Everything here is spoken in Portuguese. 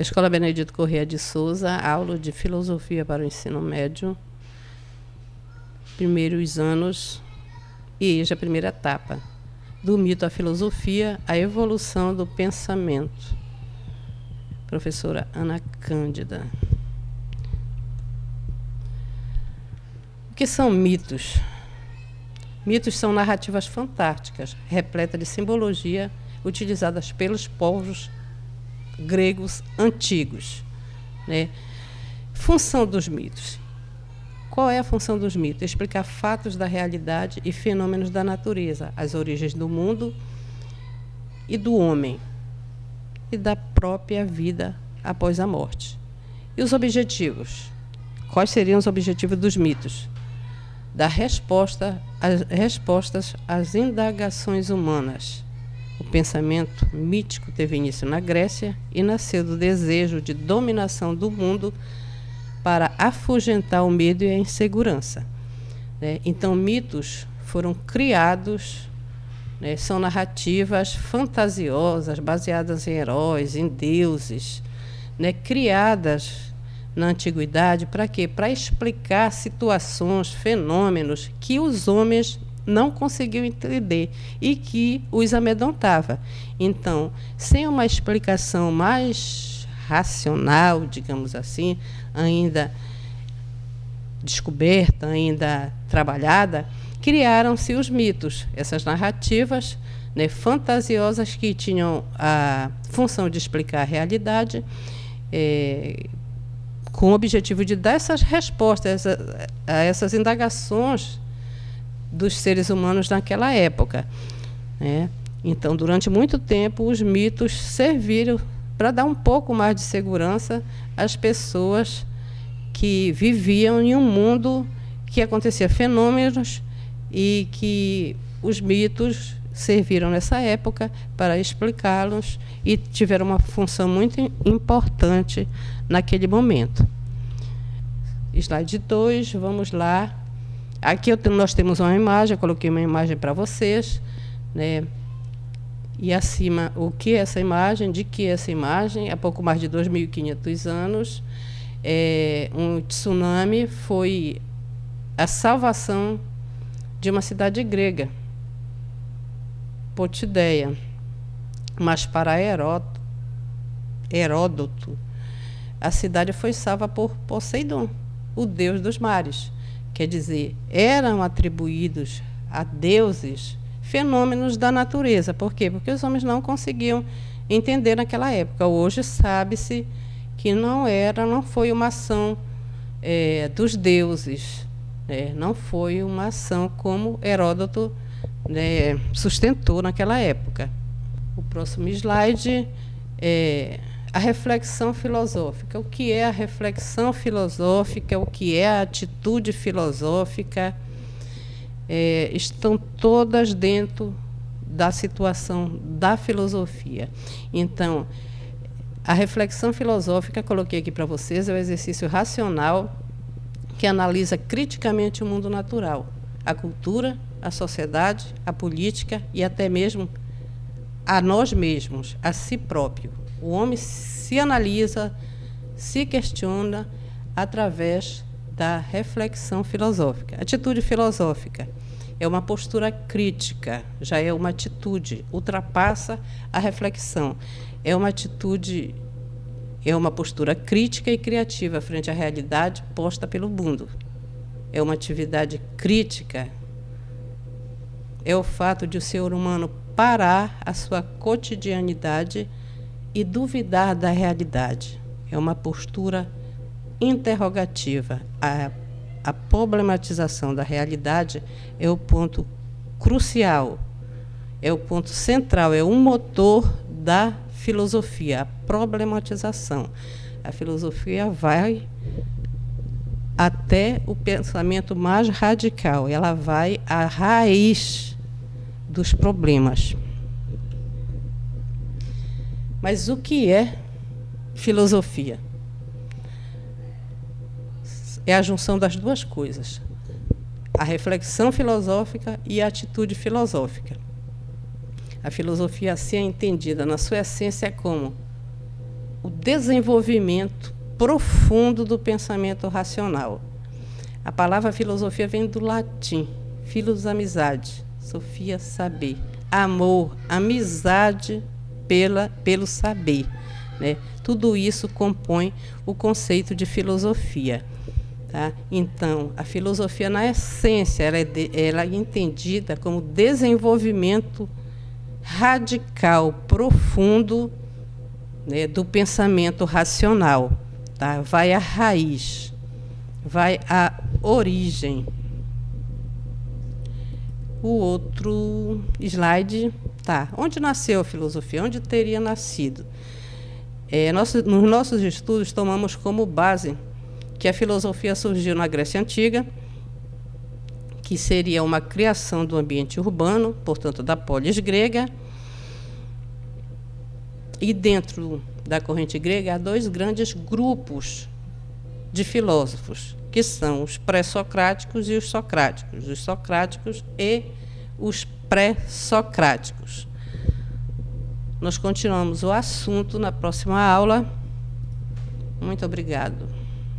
Escola Benedito Corrêa de Souza, aula de filosofia para o ensino médio, primeiros anos, e a primeira etapa, do mito à filosofia, a evolução do pensamento. Professora Ana Cândida. O que são mitos? Mitos são narrativas fantásticas, repletas de simbologia, utilizadas pelos povos gregos antigos, né? Função dos mitos. Qual é a função dos mitos? Explicar fatos da realidade e fenômenos da natureza, as origens do mundo e do homem, e da própria vida após a morte. E os objetivos? Quais seriam os objetivos dos mitos? Dar respostas às indagações humanas. O pensamento mítico teve início na Grécia e nasceu do desejo de dominação do mundo para afugentar o medo e a insegurança, né? Então, mitos foram criados, né? São narrativas fantasiosas, baseadas em heróis, em deuses, né? Criadas na antiguidade para quê? Para explicar situações, fenômenos que os homens não conseguiam entender e que os amedrontava. Então, sem uma explicação mais racional, digamos assim, ainda descoberta, ainda trabalhada, criaram-se os mitos, essas narrativas, né, fantasiosas que tinham a função de explicar a realidade, com o objetivo de dar essas respostas a essas indagações dos seres humanos naquela época, né? Então, durante muito tempo, os mitos serviram para dar um pouco mais de segurança às pessoas que viviam em um mundo que acontecia fenômenos e que os mitos serviram nessa época para explicá-los e tiveram uma função muito importante naquele momento. Slide 2, vamos lá. Aqui nós temos uma imagem, eu coloquei uma imagem para vocês, né? E acima, o que é essa imagem, de que é essa imagem? Há pouco mais de 2.500 anos, um tsunami foi a salvação de uma cidade grega, Potideia. Mas para Heródoto, a cidade foi salva por Poseidon, o deus dos mares. Quer dizer, eram atribuídos a deuses fenômenos da natureza. Por quê? Porque os homens não conseguiam entender naquela época. Hoje sabe-se que não foi uma ação dos deuses, né? Não foi uma ação como Heródoto, né, sustentou naquela época. O próximo slide é a reflexão filosófica. O que é a reflexão filosófica? O que é a atitude filosófica? Estão todas dentro da situação da filosofia. Então, a reflexão filosófica, coloquei aqui para vocês, é o exercício racional que analisa criticamente o mundo natural, a cultura, a sociedade, a política e até mesmo a nós mesmos, a si próprio. O homem se analisa, se questiona através da reflexão filosófica. Atitude filosófica é uma postura crítica, já é uma atitude, ultrapassa a reflexão. É uma atitude, é uma postura crítica e criativa frente à realidade posta pelo mundo. É uma atividade crítica, é o fato de o ser humano parar a sua cotidianidade e duvidar da realidade. É uma postura interrogativa. A problematização da realidade é o ponto crucial, é o ponto central, é o motor da filosofia, a problematização. A filosofia vai até o pensamento mais radical, ela vai à raiz dos problemas. Mas o que é filosofia? É a junção das duas coisas, a reflexão filosófica e a atitude filosófica. A filosofia, assim é entendida na sua essência como o desenvolvimento profundo do pensamento racional. A palavra filosofia vem do latim, philos, amizade, sofia, saber, amor, amizade pelo saber, né? Tudo isso compõe o conceito de filosofia. Tá? Então, a filosofia, na essência, ela é entendida como desenvolvimento radical, profundo, né, do pensamento racional. Tá? Vai à raiz, vai à origem. O outro slide, tá? Onde nasceu a filosofia? Onde teria nascido? Nos nossos estudos, tomamos como base que a filosofia surgiu na Grécia Antiga, que seria uma criação do ambiente urbano, portanto, da polis grega. E dentro da corrente grega há dois grandes grupos de filósofos, que são os pré-socráticos e os socráticos, os socráticos e os pré-socráticos. Nós continuamos o assunto na próxima aula. Muito obrigado.